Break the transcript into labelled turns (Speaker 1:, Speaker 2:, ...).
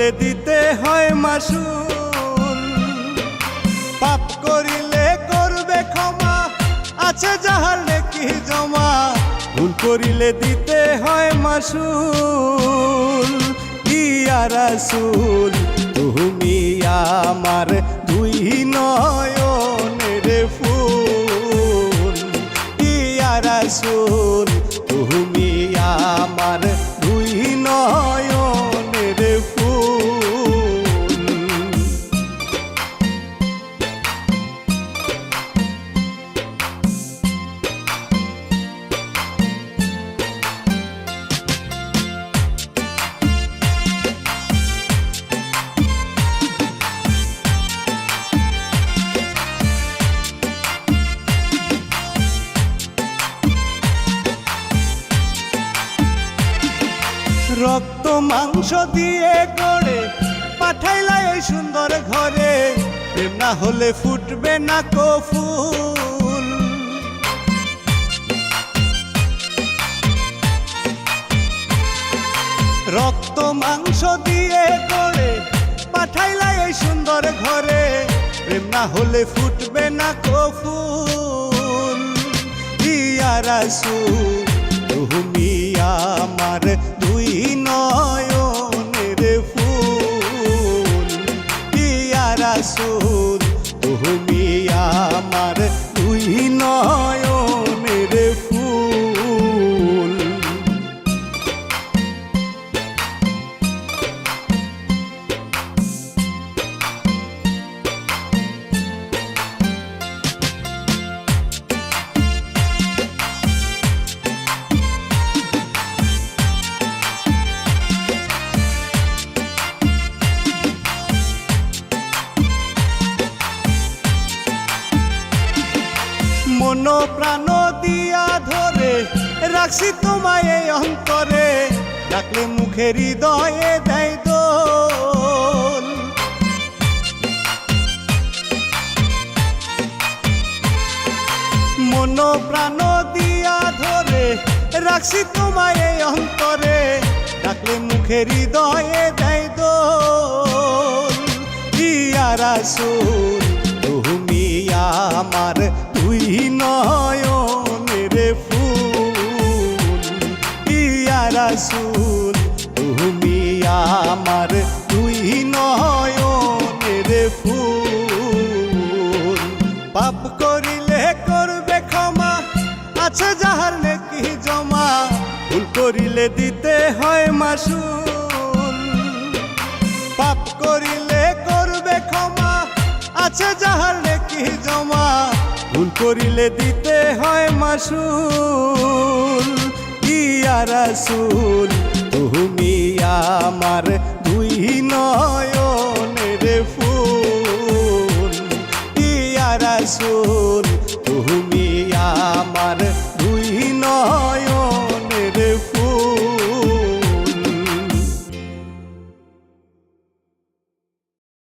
Speaker 1: করিলে দিতে হয় মাসুল। পাপ করিলে করবে ক্ষমা, আছে যাহার নেকি জমা। ভুল করিলে দিতে হয় মাসুল। ইয়া রাসূল তুমি আমার দুই নয়নের ফুল। ইয়া রাসূল তুমি আমার দুই নয়নের ফুল। রক্ত মাংস দিয়ে গড়ে পাঠাইলা এই সুন্দর ঘরে, প্রেম না হলে ফুটবে না কো ফুল। রক্ত মাংস দিয়ে গড়ে পাঠাইলা এই সুন্দর ঘরে, প্রেম না হলে ফুটবে না কো ফুল। ইয়া রাসূল তুমি আমার দুই নয়নের ফুল। ইয়া রাসূল তুমি আমার দুই নয়নের ফুল। মন প্রাণ দিয়া ধরে রাখছি তোমায় এই অন্তরে, ডাকলে মুখে হৃদয়ে দেয় দোল। মন প্রাণ দিয়া ধরে রাখছি তোমায় এই অন্তরে, ডাকলে মুখে হৃদয়ে দেয় দোল। ইয়া রাসূল তুমি আমার দুই নয়নের ফুল। ইয়া রাসূল তুমি আমার দুই নয়নের ফুল। পাপ করিলে করবে ক্ষমা, আছে যাহার নেকি জমা। ভুল করিলে দিতে হয় মাসুল। পাপ করিলে করবে ক্ষমা, আছে যাহার নেকি জমা। ভুল করিলে দিতে হয় মাসুল। ইয়া রাসূল তুমি আমার দুই নয়নের ফুল। ইয়া রাসূল